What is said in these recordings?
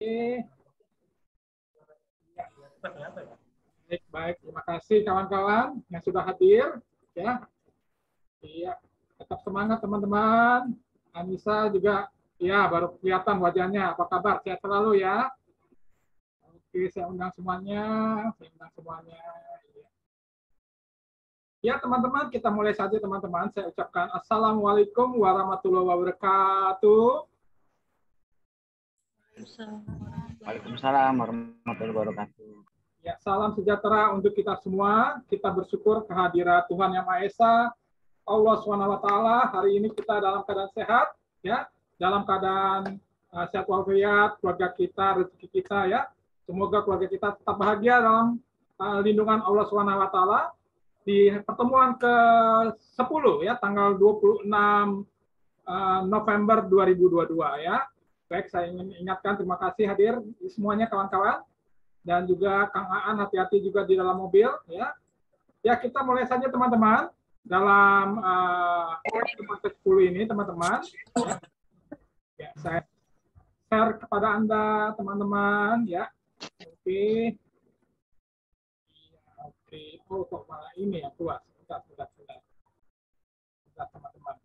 Oke. Baik, baik. Terima kasih kawan-kawan yang sudah hadir. Ya, iya. Tetap semangat teman-teman. Anissa juga, ya baru kelihatan wajahnya. Apa kabar? Sehat selalu ya. Oke, saya undang semuanya. Saya undang semuanya. Ya teman-teman, kita mulai saja teman-teman. Saya ucapkan Assalamualaikum warahmatullahi wabarakatuh. Waalaikumsalam warahmatullahi wabarakatuh. Ya, salam sejahtera untuk kita semua. Kita bersyukur kehadiran Tuhan Yang Maha Esa, Allah SWT. Hari ini kita dalam keadaan sehat, ya, dalam keadaan sehat walafiat, keluarga kita, rezeki kita, ya. Semoga keluarga kita tetap bahagia dalam lindungan Allah SWT. Di pertemuan ke-10, ya, tanggal 26 November 2022, ya. Baik, saya ingin ingatkan terima kasih hadir semuanya kawan-kawan. Dan juga Kang Aan, hati-hati juga di dalam mobil, ya. Ya, kita mulai saja teman-teman dalam pertemuan ke-10 ini, teman-teman. Ya, saya share kepada Anda, teman-teman, ya. Oke. Oke. Oh, kok malah ini ya, keluar. Sebentar, teman-teman.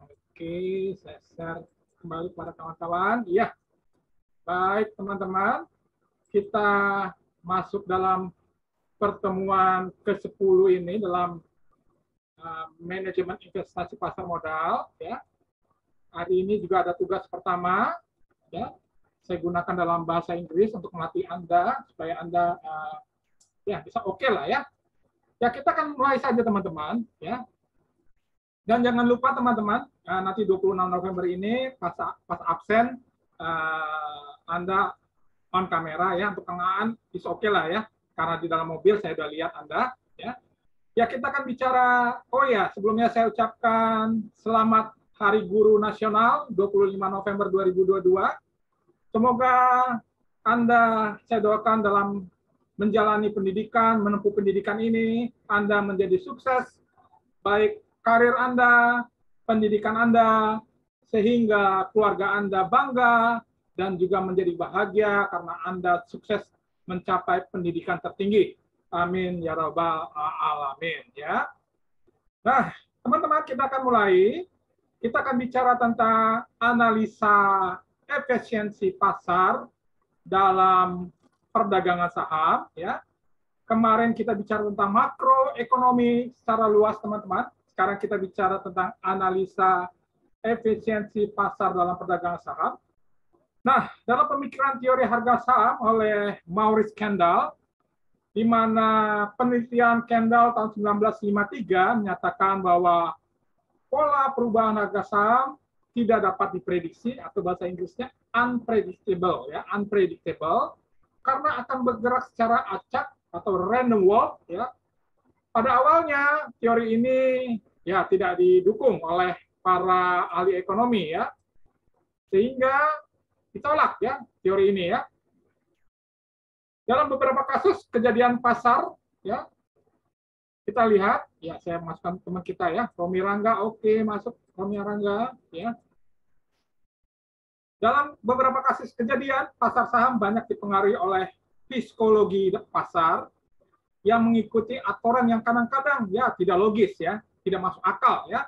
Oke, saya share kembali kepada kawan-kawan. Iya. Baik, teman-teman. Kita masuk dalam pertemuan ke-10 ini dalam manajemen investasi pasar modal, ya. Hari ini juga ada tugas pertama, ya. Saya gunakan dalam bahasa Inggris untuk melatih Anda supaya Anda ya bisa oke lah, ya. Ya, kita akan mulai saja teman-teman, ya. Dan jangan lupa teman-teman, nanti 26 November ini pas absen Anda on kamera, ya, untuk Kang Aan is oke lah, ya. Karena di dalam mobil saya sudah lihat Anda, ya. Ya, kita akan bicara, oh ya, sebelumnya saya ucapkan selamat Hari Guru Nasional 25 November 2022. Semoga Anda, saya doakan dalam menjalani pendidikan, menempuh pendidikan ini, Anda menjadi sukses, baik karir Anda, pendidikan Anda, sehingga keluarga Anda bangga, dan juga menjadi bahagia karena Anda sukses mencapai pendidikan tertinggi. Amin ya rabbal alamin, ya. Nah, teman-teman, kita akan mulai. Kita akan bicara tentang analisa efisiensi pasar dalam perdagangan saham, ya. Kemarin kita bicara tentang makroekonomi secara luas, teman-teman. Sekarang kita bicara tentang analisa efisiensi pasar dalam perdagangan saham. Nah, dalam pemikiran teori harga saham oleh Maurice Kendall, di mana penelitian Kendall tahun 1953 menyatakan bahwa pola perubahan harga saham tidak dapat diprediksi, atau bahasa Inggrisnya unpredictable, ya, unpredictable, karena akan bergerak secara acak atau random walk, ya. Pada awalnya teori ini ya tidak didukung oleh para ahli ekonomi, ya, sehingga ditolak, ya, teori ini, ya. Dalam beberapa kasus kejadian pasar, ya, kita lihat, ya, saya masukkan teman kita, ya, Romi Rangga, oke, masuk Romi Rangga, ya. Dalam beberapa kasus kejadian, pasar saham banyak dipengaruhi oleh psikologi pasar yang mengikuti aturan yang kadang-kadang ya tidak logis, ya, tidak masuk akal, ya.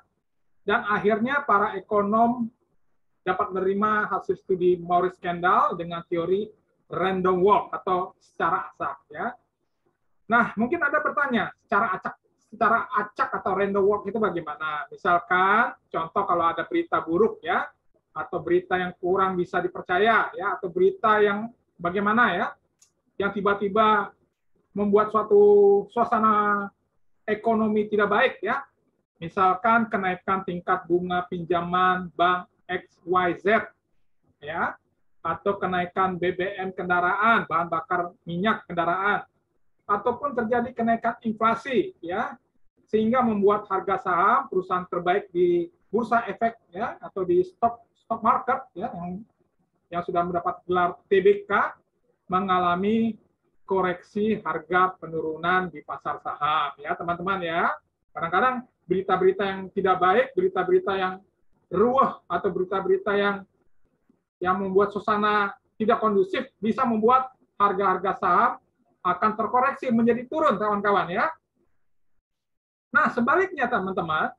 Dan akhirnya para ekonom dapat menerima hasil studi Maurice Kendall dengan teori random walk atau secara acak, ya. Nah, mungkin Anda bertanya, secara acak atau random walk itu bagaimana? Misalkan contoh kalau ada berita buruk, ya, atau berita yang kurang bisa dipercaya, ya, atau berita yang bagaimana, ya, yang tiba-tiba membuat suatu suasana ekonomi tidak baik, ya. Misalkan kenaikan tingkat bunga pinjaman bank XYZ, ya, atau kenaikan BBM kendaraan, bahan bakar minyak kendaraan, ataupun terjadi kenaikan inflasi, ya, sehingga membuat harga saham perusahaan terbaik di bursa efek, ya, atau di stock market, ya, yang sudah mendapat gelar TBK mengalami koreksi harga penurunan di pasar saham, ya, teman-teman, ya. Kadang-kadang berita-berita yang tidak baik, berita-berita yang ruwet atau berita-berita yang yang membuat suasana tidak kondusif bisa membuat harga-harga saham akan terkoreksi menjadi turun, kawan-kawan ya. Nah, sebaliknya teman-teman,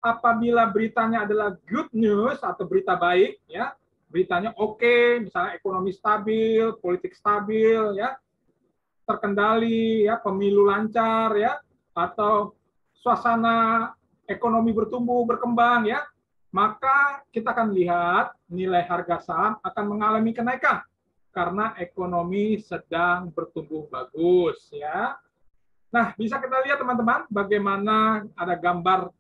apabila beritanya adalah good news atau berita baik, ya, beritanya oke, misalnya ekonomi stabil, politik stabil, ya, terkendali, ya, pemilu lancar, ya, atau suasana ekonomi bertumbuh, berkembang, ya, maka kita akan lihat nilai harga saham akan mengalami kenaikan karena ekonomi sedang bertumbuh bagus, ya. Nah, bisa kita lihat teman-teman bagaimana ada gambar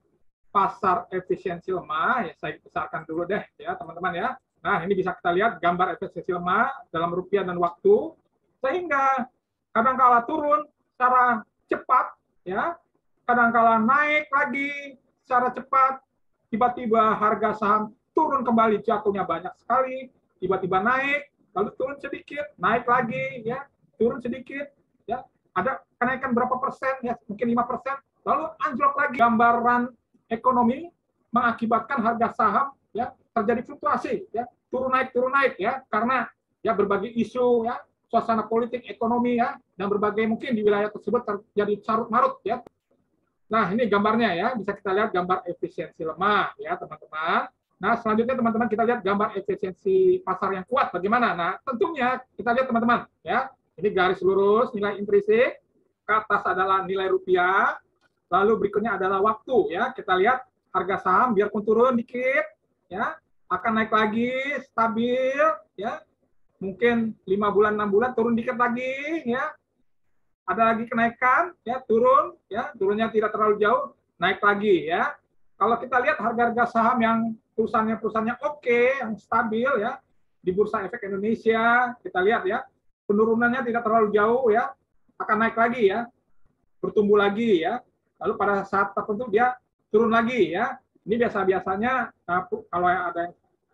pasar efisiensi lemah. Ya, saya besarkan dulu deh ya teman-teman ya. Nah, ini bisa kita lihat gambar efisiensi lemah dalam rupiah dan waktu, sehingga kadang-kala turun secara cepat, ya, kadang-kala naik lagi secara cepat, tiba-tiba harga saham turun kembali, jatuhnya banyak sekali, tiba-tiba naik, lalu turun sedikit, naik lagi, ya, turun sedikit, ya, ada kenaikan berapa persen, ya, mungkin 5%, lalu anjlok lagi. Gambaran ekonomi mengakibatkan harga saham ya terjadi fluktuasi, ya, turun naik ya, karena ya berbagai isu ya, suasana politik, ekonomi ya, dan berbagai mungkin di wilayah tersebut terjadi carut marut ya. Nah, ini gambarnya ya, bisa kita lihat gambar efisiensi lemah ya, teman-teman. Nah, selanjutnya teman-teman kita lihat gambar efisiensi pasar yang kuat bagaimana. Nah, tentunya kita lihat teman-teman ya. Ini garis lurus nilai intrinsik, ke atas adalah nilai rupiah, lalu berikutnya adalah waktu ya. Kita lihat harga saham biarpun turun dikit ya, akan naik lagi stabil ya. Mungkin 5 bulan 6 bulan turun dikit lagi ya. Ada lagi kenaikan ya, turun ya, turunnya tidak terlalu jauh, naik lagi ya. Kalau kita lihat harga-harga saham yang perusahaannya oke, yang stabil ya, di Bursa Efek Indonesia, kita lihat ya, penurunannya tidak terlalu jauh ya, akan naik lagi ya, bertumbuh lagi ya. Lalu pada saat tertentu dia turun lagi ya. Ini biasanya kalau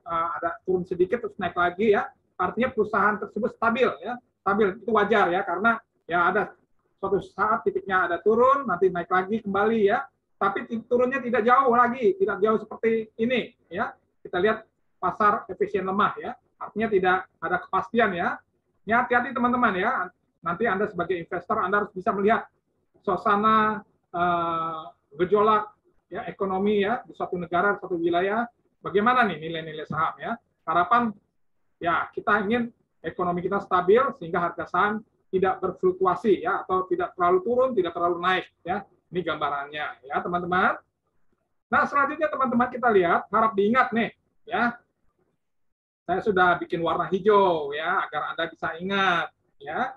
ada turun sedikit terus naik lagi ya, artinya perusahaan tersebut stabil ya. Stabil itu wajar ya, karena ya ada suatu saat titiknya ada turun, nanti naik lagi kembali ya. Tapi turunnya tidak jauh lagi, tidak jauh seperti ini ya. Kita lihat pasar efisien lemah ya. Artinya tidak ada kepastian ya. Ini hati-hati teman-teman ya. Nanti Anda sebagai investor Anda harus bisa melihat suasana gejolak ya ekonomi ya di suatu negara, suatu wilayah, bagaimana nih nilai-nilai saham ya. Harapan ya kita ingin ekonomi kita stabil sehingga harga saham tidak berfluktuasi ya, atau tidak terlalu turun, tidak terlalu naik ya. Ini gambarannya ya teman-teman. Nah, selanjutnya teman-teman kita lihat, harap diingat nih ya. Saya sudah bikin warna hijau ya agar Anda bisa ingat ya.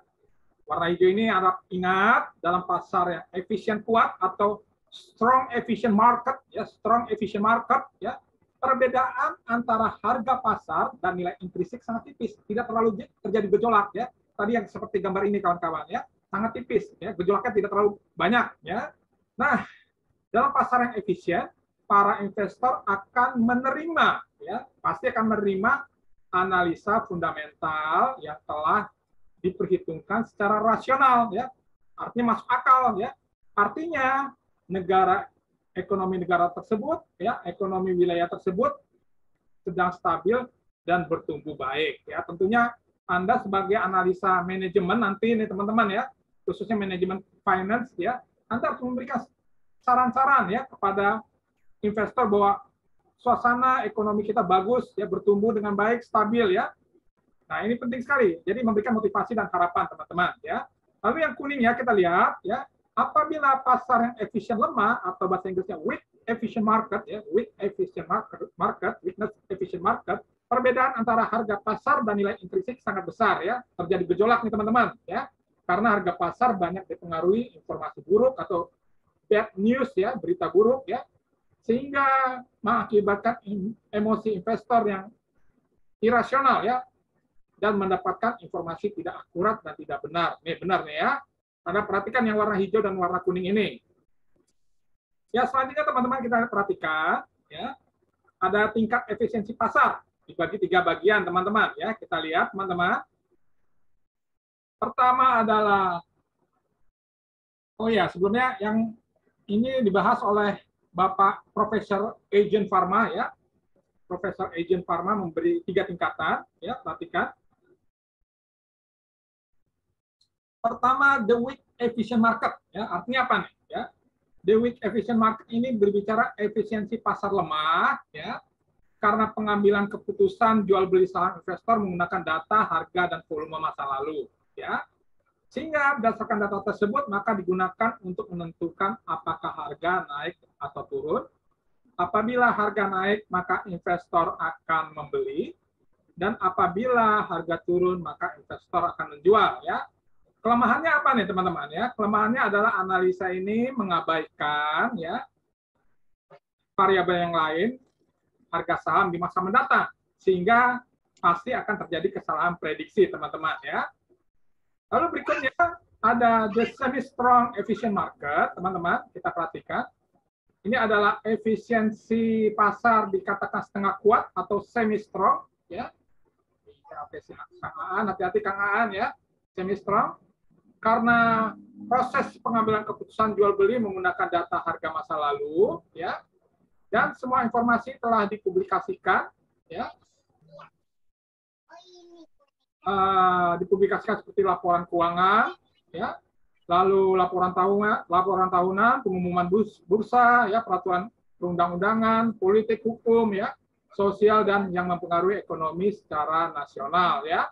Warna hijau ini harap ingat dalam pasar yang efisien kuat atau strong efficient market ya, strong efficient market ya. Perbedaan antara harga pasar dan nilai intrinsik sangat tipis, tidak terlalu terjadi gejolak ya. Tadi yang seperti gambar ini kawan-kawan ya, sangat tipis ya, gejolaknya tidak terlalu banyak ya. Nah, dalam pasar yang efisien, para investor akan menerima ya, pasti akan menerima analisa fundamental yang telah diperhitungkan secara rasional ya, artinya masuk akal ya. Artinya ekonomi negara tersebut ya, ekonomi wilayah tersebut sedang stabil dan bertumbuh baik ya. Tentunya Anda sebagai analisa manajemen nanti nih teman-teman ya, khususnya manajemen finance ya, Anda harus memberikan saran-saran ya kepada investor bahwa suasana ekonomi kita bagus ya, bertumbuh dengan baik, stabil ya. Nah, ini penting sekali. Jadi memberikan motivasi dan harapan teman-teman ya. Lalu yang kuning ya kita lihat ya, apabila pasar yang efisien lemah atau bahasa Inggrisnya weak efficient market ya, weak efficient market, weakness efficient market, perbedaan antara harga pasar dan nilai intrinsik sangat besar ya. Terjadi gejolak nih teman-teman ya. Karena harga pasar banyak dipengaruhi informasi buruk atau bad news ya, berita buruk ya, sehingga mengakibatkan emosi investor yang irasional ya, dan mendapatkan informasi tidak akurat dan tidak benar. Nih benar nih ya. Anda perhatikan yang warna hijau dan warna kuning ini. Ya, selanjutnya teman-teman kita perhatikan ya, ada tingkat efisiensi pasar dibagi 3 bagian teman-teman ya. Kita lihat teman-teman. Pertama adalah sebelumnya yang ini dibahas oleh Bapak Profesor Eugene Farma ya. Profesor Agent Pharma memberi 3 tingkatan, ya, perhatikan. Pertama, the weak efficient market, ya, artinya apa nih, ya? The weak efficient market ini berbicara efisiensi pasar lemah, ya, karena pengambilan keputusan jual beli saham investor menggunakan data, harga, dan volume masa lalu, ya. Sehingga berdasarkan data tersebut maka digunakan untuk menentukan apakah harga naik atau turun. Apabila harga naik, maka investor akan membeli, dan apabila harga turun, maka investor akan menjual. Ya, kelemahannya apa nih teman-teman? Ya, kelemahannya adalah analisa ini mengabaikan ya variabel yang lain, harga saham di masa mendatang, sehingga pasti akan terjadi kesalahan prediksi teman-teman. Ya, lalu berikutnya ada the semi-strong efficient market, teman-teman, kita perhatikan. Ini adalah efisiensi pasar dikatakan setengah kuat atau semi strong, ya. Kang Aan, hati-hati Kang Aan ya, semi strong. Karena proses pengambilan keputusan jual beli menggunakan data harga masa lalu, ya. Dan semua informasi telah dipublikasikan, ya. Dipublikasikan seperti laporan keuangan, ya. Lalu laporan tahunan, pengumuman bursa, ya, peraturan perundang-undangan, politik hukum, ya, sosial, dan yang mempengaruhi ekonomi secara nasional. Ya,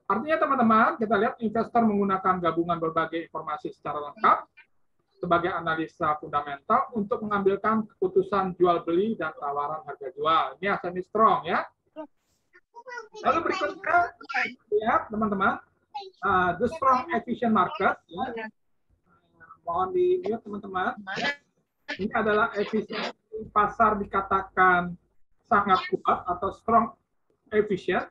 artinya teman-teman, kita lihat investor menggunakan gabungan berbagai informasi secara lengkap sebagai analisa fundamental untuk mengambilkan keputusan jual beli dan tawaran harga jual. Ini semi strong, ya. Lalu berikutnya, lihat teman-teman. The strong efficient market, ya. Mohon di mute teman-teman. Ini adalah efisiensi pasar dikatakan sangat kuat atau strong efficient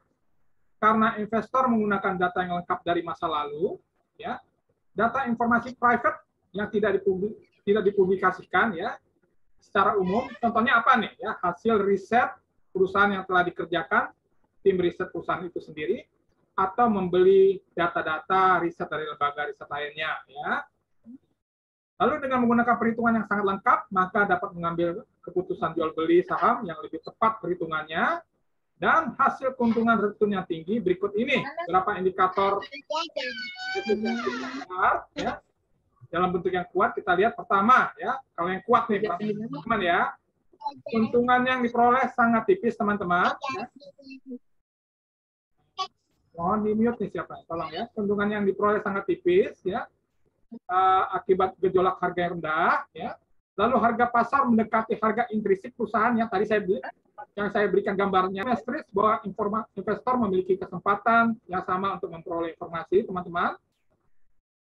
karena investor menggunakan data yang lengkap dari masa lalu, ya. Data informasi private yang tidak dipublikasikan, ya, secara umum. Contohnya apa nih? Ya, hasil riset perusahaan yang telah dikerjakan tim riset perusahaan itu sendiri, atau membeli data-data riset dari lembaga riset lainnya. Ya. Lalu dengan menggunakan perhitungan yang sangat lengkap, maka dapat mengambil keputusan jual beli saham yang lebih tepat perhitungannya, dan hasil keuntungan return yang tinggi. Berikut ini beberapa indikator ya, dalam bentuk yang kuat. Kita lihat pertama, ya, kalau yang kuat nih teman-teman, ya, keuntungan yang diperoleh sangat tipis teman-teman. Ya. Mohon di mute nih siapa, tolong ya. Keuntungan yang diperoleh sangat tipis, ya, akibat gejolak harga yang rendah, ya. Lalu harga pasar mendekati harga intrinsik perusahaan yang tadi saya berikan gambarnya. Mestris bahwa investor memiliki kesempatan yang sama untuk memperoleh informasi, teman-teman.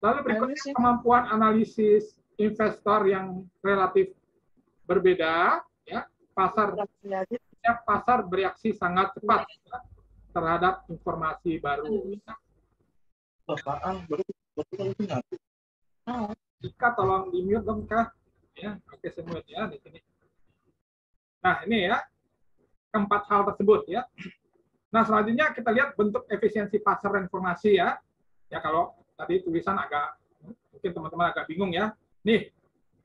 Lalu berikutnya kemampuan analisis investor yang relatif berbeda, ya. Pasar bereaksi sangat cepat, ya, terhadap informasi baru. Ika tolong di mute dong, Kak. Ya, oke, semua ya di sini. Nah, ini ya keempat hal tersebut, ya. Nah, selanjutnya kita lihat bentuk efisiensi pasar dan informasi, ya. Ya, kalau tadi tulisan agak mungkin teman-teman agak bingung, ya. Nih,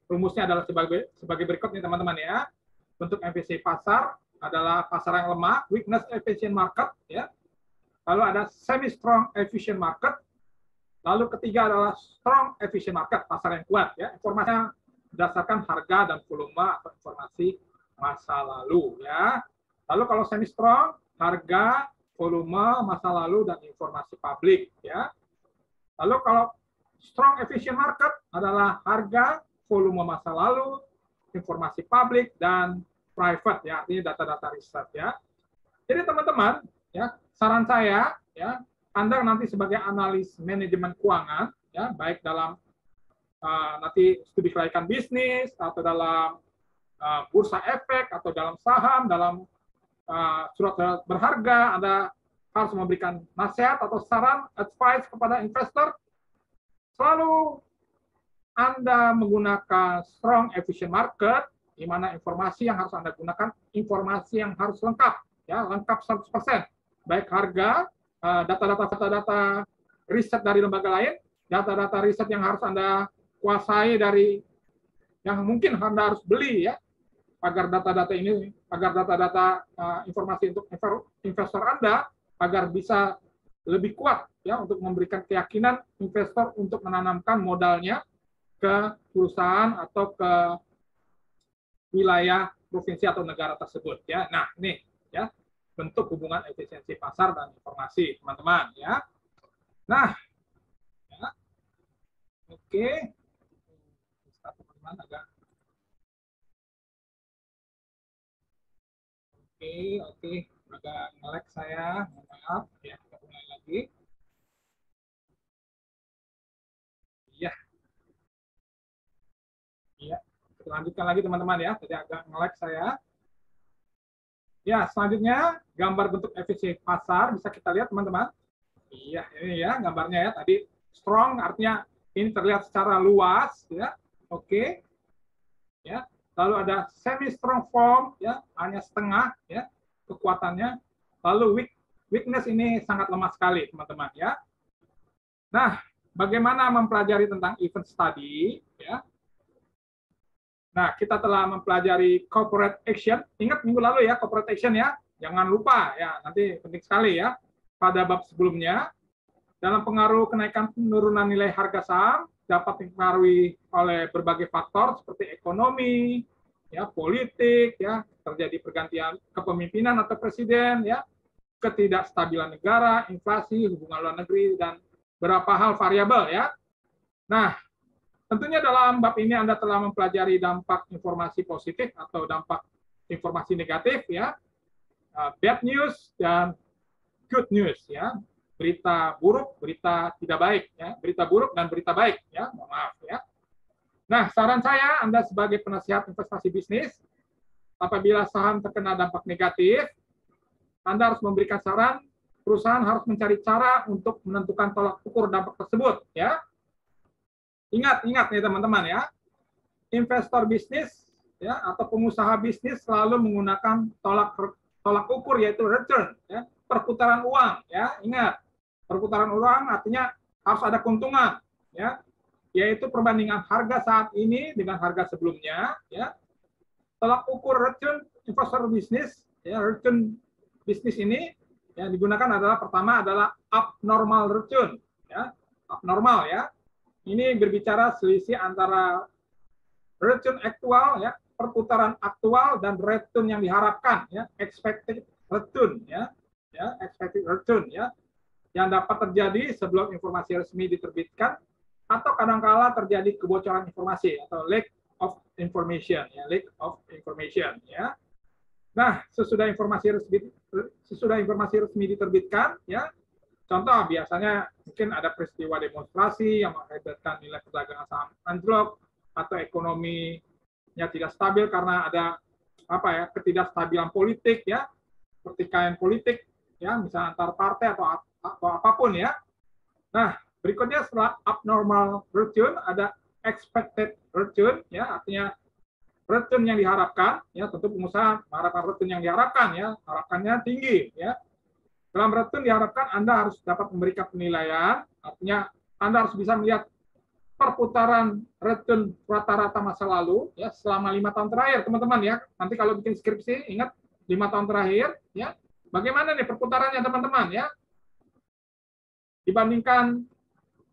rumusnya adalah sebagai berikut nih teman-teman, ya. Bentuk efisiensi pasar adalah pasar yang lemah, weakness efficient market, ya. Lalu ada semi strong efficient market. Lalu ketiga adalah strong efficient market, pasar yang kuat, ya. Informasinya berdasarkan harga dan volume atau informasi masa lalu, ya. Lalu kalau semi strong, harga, volume masa lalu, dan informasi publik, ya. Lalu kalau strong efficient market adalah harga, volume masa lalu, informasi publik, dan private, ya, artinya data-data riset, ya. Jadi teman-teman, ya, saran saya, ya, Anda nanti sebagai analis manajemen keuangan, ya, baik dalam nanti studi kelayakan bisnis atau dalam bursa efek atau dalam saham, dalam surat berharga, Anda harus memberikan nasihat atau saran, advice kepada investor. Selalu Anda menggunakan strong efficient market, di mana informasi yang harus Anda gunakan, informasi yang harus lengkap, ya, lengkap 100%. Baik harga, data-data riset dari lembaga lain, data-data riset yang harus Anda kuasai dari yang mungkin Anda harus beli, ya, agar data-data ini, agar data-data informasi untuk investor Anda agar bisa lebih kuat ya untuk memberikan keyakinan investor untuk menanamkan modalnya ke perusahaan atau ke wilayah provinsi atau negara tersebut ya. Nah, ini ya bentuk hubungan efisiensi pasar dan informasi, teman-teman ya. Nah, ya. Oke. Teman-teman agak Oke, agak nge-lag saya, mohon maaf ya, kita mulai lagi. Iya. Iya, kita lanjutkan lagi teman-teman ya, tadi agak nge-lag saya. Ya, selanjutnya gambar bentuk efisiensi pasar bisa kita lihat teman-teman. Iya, ini ya gambarnya ya, tadi strong artinya ini terlihat secara luas ya. Oke. Ya. Lalu ada semi strong form ya, hanya setengah ya kekuatannya. Lalu weakness ini sangat lemah sekali, teman-teman ya. Nah, bagaimana mempelajari tentang event study ya? Nah, kita telah mempelajari corporate action. Ingat minggu lalu ya, corporate action ya. Jangan lupa ya, nanti penting sekali ya. Pada bab sebelumnya, dalam pengaruh kenaikan penurunan nilai harga saham dapat dipengaruhi oleh berbagai faktor seperti ekonomi, ya, politik, ya, terjadi pergantian kepemimpinan atau presiden, ya, ketidakstabilan negara, inflasi, hubungan luar negeri, dan beberapa hal variabel ya. Nah, tentunya dalam bab ini Anda telah mempelajari dampak informasi positif atau dampak informasi negatif ya, bad news dan good news ya, berita buruk, berita tidak baik ya, berita buruk dan berita baik ya, mohon maaf ya. Nah, saran saya Anda sebagai penasihat investasi bisnis, apabila saham terkena dampak negatif, Anda harus memberikan saran, perusahaan harus mencari cara untuk menentukan tolak ukur dampak tersebut ya. Ingat nih teman-teman ya, investor bisnis ya atau pengusaha bisnis selalu menggunakan tolak ukur yaitu return ya, perputaran uang ya. Ingat, perputaran uang artinya harus ada keuntungan ya, yaitu perbandingan harga saat ini dengan harga sebelumnya ya. Tolak ukur return investor bisnis ya, return bisnis ini yang digunakan adalah pertama adalah abnormal return ya, abnormal ya. Ini berbicara selisih antara return aktual ya, perputaran aktual dan return yang diharapkan ya, expected return ya, expected return ya, yang dapat terjadi sebelum informasi resmi diterbitkan atau kadangkala terjadi kebocoran informasi atau lack of information ya, lack of information ya. Nah, sesudah informasi resmi diterbitkan ya, contoh biasanya mungkin ada peristiwa demonstrasi yang mengakibatkan nilai perdagangan saham anjlok atau ekonominya tidak stabil karena ada ketidakstabilan politik ya, pertikaian politik ya, misalnya antar partai atau apapun ya. Nah, berikutnya setelah abnormal return ada expected return ya, artinya return yang diharapkan ya, tentu pengusaha mengharapkan return yang diharapkan ya, harapannya tinggi ya. Dalam return diharapkan Anda harus dapat memberikan penilaian, artinya Anda harus bisa melihat perputaran return rata-rata masa lalu ya selama 5 tahun terakhir, teman-teman ya. Nanti kalau bikin skripsi ingat 5 tahun terakhir ya. Bagaimana nih perputarannya teman-teman ya? Dibandingkan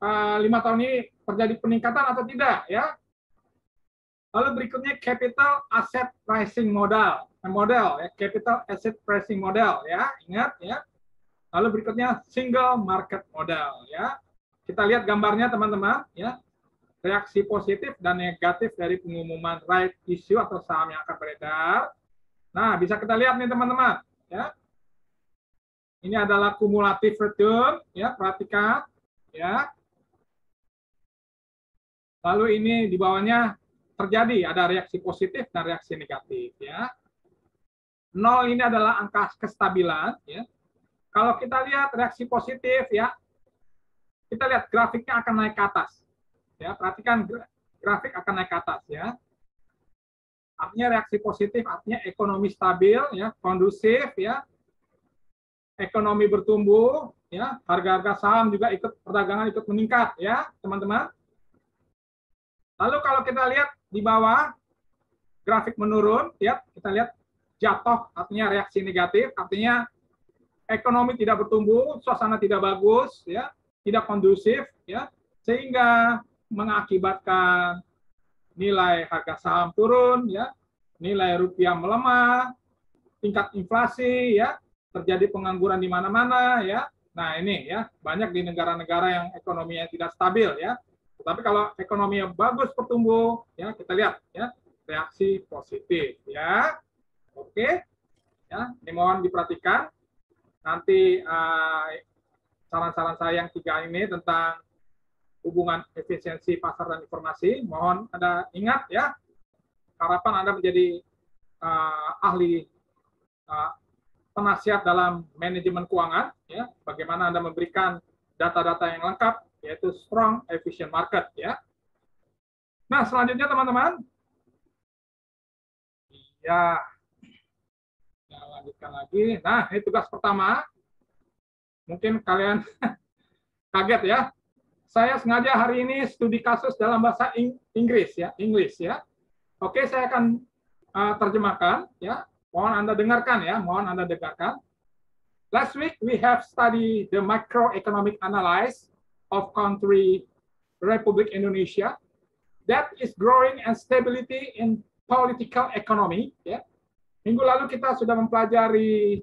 5 tahun ini terjadi peningkatan atau tidak ya? Lalu berikutnya capital asset pricing model ya, capital asset pricing model ya, ingat ya. Lalu berikutnya single market model ya. Kita lihat gambarnya teman-teman ya. Reaksi positif dan negatif dari pengumuman right issue atau saham yang akan beredar. Nah, bisa kita lihat nih teman-teman ya. Ini adalah cumulative return ya, perhatikan ya. Lalu ini di bawahnya terjadi ada reaksi positif dan reaksi negatif ya. 0 ini adalah angka kestabilan ya. Kalau kita lihat reaksi positif ya, kita lihat grafiknya akan naik ke atas. Ya, perhatikan grafik akan naik ke atas ya. Artinya reaksi positif artinya ekonomi stabil ya, kondusif ya. Ekonomi bertumbuh ya, harga-harga saham juga perdagangan ikut meningkat ya, teman-teman. Lalu kalau kita lihat di bawah grafik menurun, ya kita lihat jatuh artinya reaksi negatif, artinya ekonomi tidak bertumbuh, suasana tidak bagus, ya, tidak kondusif, ya, sehingga mengakibatkan nilai harga saham turun, ya, nilai rupiah melemah, tingkat inflasi, ya, terjadi pengangguran di mana-mana, ya. Nah ini ya banyak di negara-negara yang ekonominya tidak stabil, ya. Tapi kalau ekonominya bagus bertumbuh, ya kita lihat, ya reaksi positif, ya. Oke, ya, ini mohon diperhatikan. Nanti saran-saran saya yang 3 ini tentang hubungan efisiensi pasar dan informasi, mohon Anda ingat ya, harapan Anda menjadi ahli penasihat dalam manajemen keuangan, ya, bagaimana Anda memberikan data-data yang lengkap, yaitu strong efficient market, ya. Nah, selanjutnya teman-teman, ya, lanjutkan lagi. Nah, ini tugas pertama. Mungkin kalian kaget ya. Saya sengaja hari ini studi kasus dalam bahasa Inggris ya, Oke, saya akan terjemahkan ya. Mohon Anda dengarkan ya, Last week we have studied the macroeconomic analysis of country Republic Indonesia that is growing and stability in political economy ya. Minggu lalu kita sudah mempelajari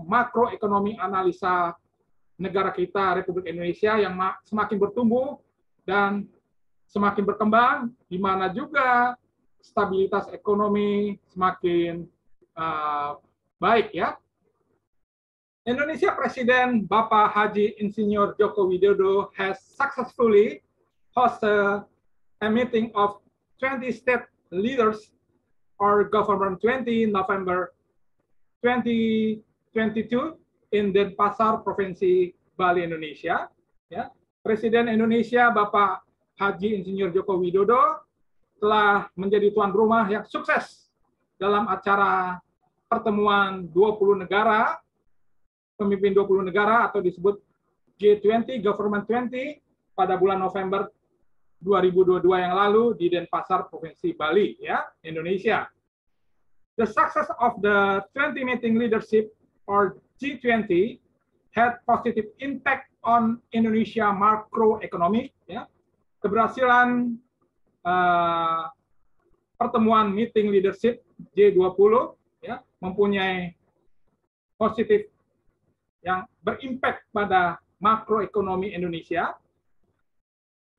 makroekonomi analisa negara kita, Republik Indonesia, yang semakin bertumbuh dan semakin berkembang, di mana juga stabilitas ekonomi semakin baik. Ya. Indonesia Presiden Bapak Haji Insinyur Joko Widodo has successfully hosted a meeting of 20 state leaders or government 20 November 2022 in Denpasar, Provinsi Bali, Indonesia. Ya. Presiden Indonesia Bapak Haji Insinyur Joko Widodo telah menjadi tuan rumah yang sukses dalam acara pertemuan 20 negara, pemimpin 20 negara atau disebut G20, Government 20 pada bulan November 2022 yang lalu di Denpasar, Provinsi Bali, ya, Indonesia. The success of the 20 meeting leadership or G20 had positive impact on Indonesia macroeconomic. Ya. Keberhasilan pertemuan meeting leadership G20 ya, mempunyai positif yang berimpact pada makroekonomi Indonesia.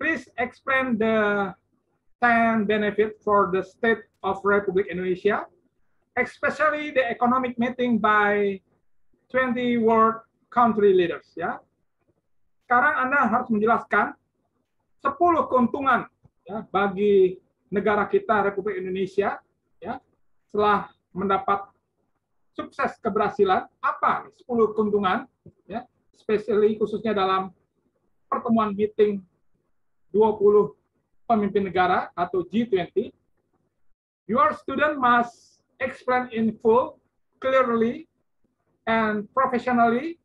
Please explain the 10 benefits for the state of Republic Indonesia, especially the economic meeting by 20 world country leaders. Ya. Sekarang Anda harus menjelaskan 10 keuntungan ya, bagi negara kita Republik Indonesia ya, setelah mendapat sukses keberhasilan. Apa 10 keuntungan ya, especially khususnya dalam pertemuan meeting 20 pemimpin negara atau G20. Your student must explain in full, clearly, and professionally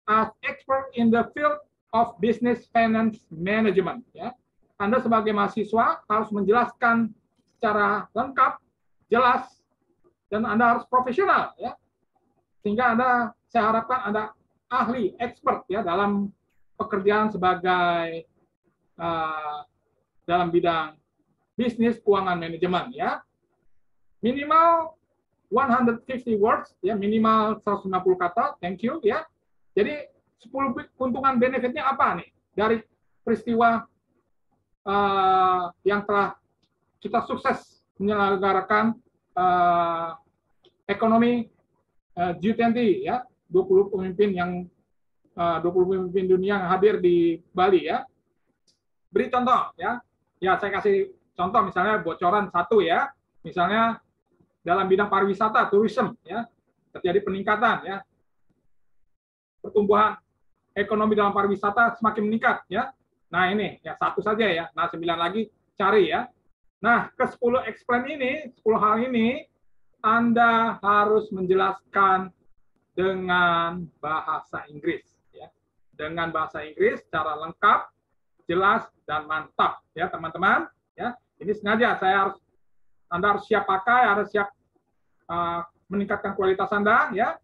as expert in the field of business finance management. Ya. Anda sebagai mahasiswa harus menjelaskan secara lengkap, jelas, dan Anda harus profesional. Ya. Sehingga saya harapkan Anda ahli, expert ya dalam pekerjaan sebagai dalam bidang bisnis keuangan manajemen. Ya. Minimal 150 words, ya, minimal 150 kata. Thank you. Ya. Jadi 10 keuntungan benefitnya apa nih dari peristiwa yang telah kita sukses menyelenggarakan ekonomi G20 ya, 20 pemimpin 20 pemimpin dunia yang hadir di Bali ya. Beri contoh ya. Ya, saya kasih contoh misalnya bocoran satu ya. Misalnya dalam bidang pariwisata, tourism ya, terjadi peningkatan ya. Pertumbuhan ekonomi dalam pariwisata semakin meningkat ya. Nah, ini ya satu saja ya. Nah, 9 lagi cari ya. Nah, ke 10 explain ini, 10 hal ini Anda harus menjelaskan dengan bahasa Inggris ya. Dengan bahasa Inggris secara lengkap, jelas dan mantap ya, teman-teman ya. Ini sengaja saya harus Anda harus siap pakai, harus siap meningkatkan kualitas Anda, ya.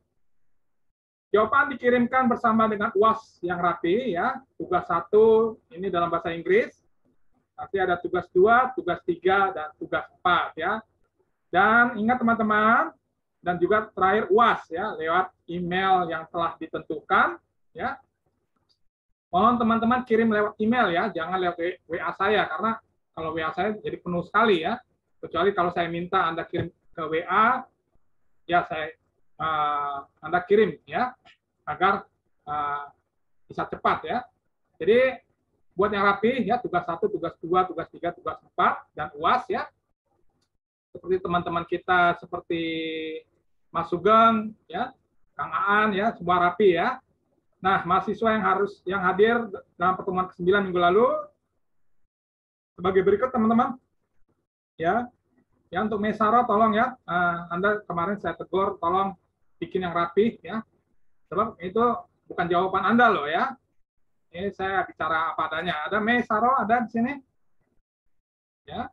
Jawaban dikirimkan bersama dengan UAS yang rapi, ya. Tugas 1 ini dalam bahasa Inggris. Nanti ada tugas 2, tugas 3, dan tugas 4, ya. Dan ingat teman-teman, dan juga terakhir UAS, ya, lewat email yang telah ditentukan, ya. Mohon teman-teman kirim lewat email, ya, jangan lewat WA saya, karena kalau WA saya jadi penuh sekali, ya. Kecuali kalau saya minta Anda kirim ke WA, ya saya Anda kirim, ya, agar bisa cepat, ya. Jadi buat yang rapi, ya, tugas 1, tugas 2, tugas 3, tugas 4, dan UAS, ya. Seperti teman-teman kita, seperti Mas Sugeng, ya, Kang Aan, ya, semua rapi, ya. Nah, mahasiswa yang hadir dalam pertemuan ke-9 minggu lalu, sebagai berikut, teman-teman, ya. Ya, untuk Mesaro, tolong, ya, Anda kemarin saya tegur, tolong bikin yang rapi, ya. Sebab itu bukan jawaban Anda loh, ya. Ini saya bicara apa adanya. Ada Mesaro, ada di sini, ya.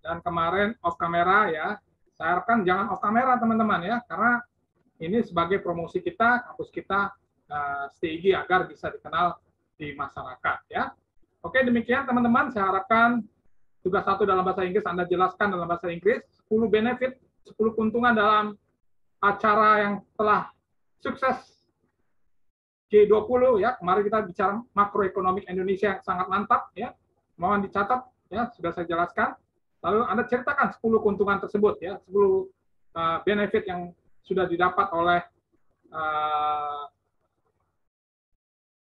Dan kemarin off kamera, ya. Saya harapkan jangan off kamera, teman-teman, ya, karena ini sebagai promosi kita, kampus kita STIGI agar bisa dikenal di masyarakat, ya. Oke, demikian teman-teman, saya harapkan tugas 1 dalam bahasa Inggris Anda jelaskan dalam bahasa Inggris, 10 benefit, 10 keuntungan dalam acara yang telah sukses G20, ya. Kemarin kita bicara makroekonomik Indonesia yang sangat mantap, ya. Mohon dicatat, ya, sudah saya jelaskan. Lalu Anda ceritakan 10 keuntungan tersebut, ya, 10 benefit yang sudah didapat oleh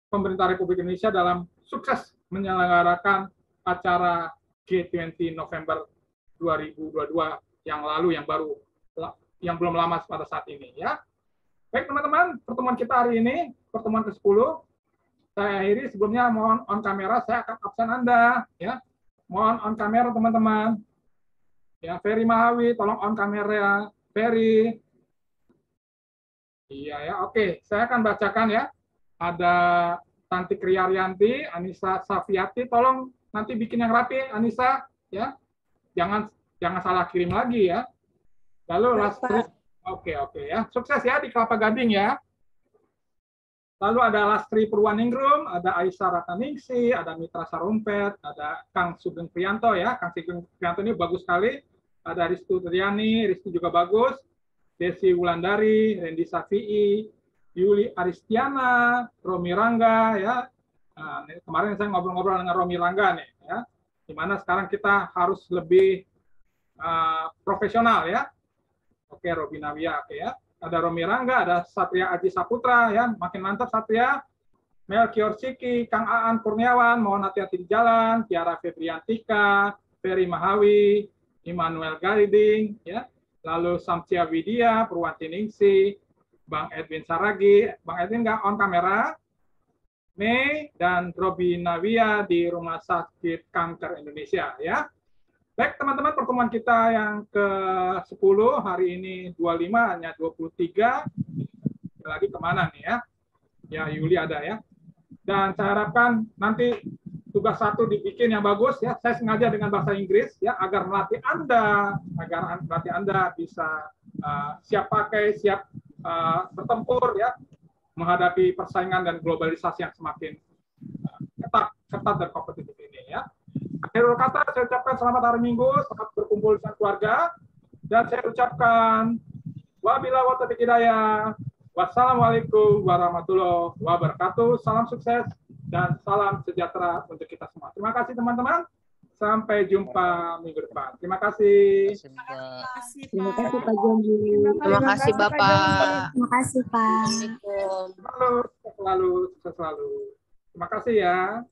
pemerintah Republik Indonesia dalam sukses menyelenggarakan acara G20 November 2022 yang lalu, yang belum lama pada saat ini, ya. Baik teman-teman, pertemuan kita hari ini, pertemuan ke-10, saya akhiri. Sebelumnya mohon on kamera, saya akan absen Anda, ya. Mohon on kamera teman-teman. Ya, Ferry Mahawi, tolong on kamera, Ferry. Iya, ya, oke. Saya akan bacakan, ya. Ada Tanti Kriaryanti, Anissa Safiati, tolong nanti bikin yang rapi, Anissa, ya. Jangan salah kirim lagi, ya. Lalu Lastri, oke, ya. Sukses, ya, di Kelapa Gading, ya. Lalu ada Lastri Purwaningrum, ada Aisyah Rataningsi, ada Mitra Sarumpet, ada Kang Sugeng Priyanto, ya. Kang Sugeng Priyanto ini bagus sekali. Ada Ristu Triani, Ristu juga bagus. Desi Wulandari, Rendi Safi'i, Yuli Aristiana, Romi Rangga, ya. Nah, kemarin saya ngobrol-ngobrol dengan Romi Rangga nih, ya. Di mana sekarang kita harus lebih profesional, ya. Oke, Robi Nawia, oke, ya. Ada Romi Rangga, ada Satria Aji Saputra, ya. Makin mantap Satria. Melkior Siki, Kang Aan Kurniawan, mohon hati-hati di jalan. Tiara Febriantika, Ferry Mahawi, Immanuel Gaiding, ya. Lalu Samsia Widya, Purwanti Ningsi, Bang Edwin Saragi, Bang Edwin nggak on kamera, Mei, dan Robi Nawia di Rumah Sakit Kanker Indonesia, ya. Baik teman-teman, pertemuan kita yang ke-10, hari ini 25, hanya 23, lagi kemana nih, ya. Ya, Yuli ada, ya. Dan saya harapkan nanti tugas 1 dibikin yang bagus, ya. Saya sengaja dengan bahasa Inggris, ya, agar melatih Anda bisa siap pakai, siap bertempur, ya, menghadapi persaingan dan globalisasi yang semakin ketat dan kompetitif ini, ya. Akhirul kata, saya ucapkan selamat hari Minggu, selamat berkumpul dengan keluarga, dan saya ucapkan wabillahi taufiq hidayah. Wassalamualaikum warahmatullahi wabarakatuh. Salam sukses dan salam sejahtera untuk kita semua. Terima kasih teman-teman. Sampai jumpa minggu depan. Terima kasih. Terima kasih, Terima Pak. kasih Pak Janji. Terima kasih Bapak. Terima kasih Pak. Assalamualaikum. Selalu. Terima kasih ya.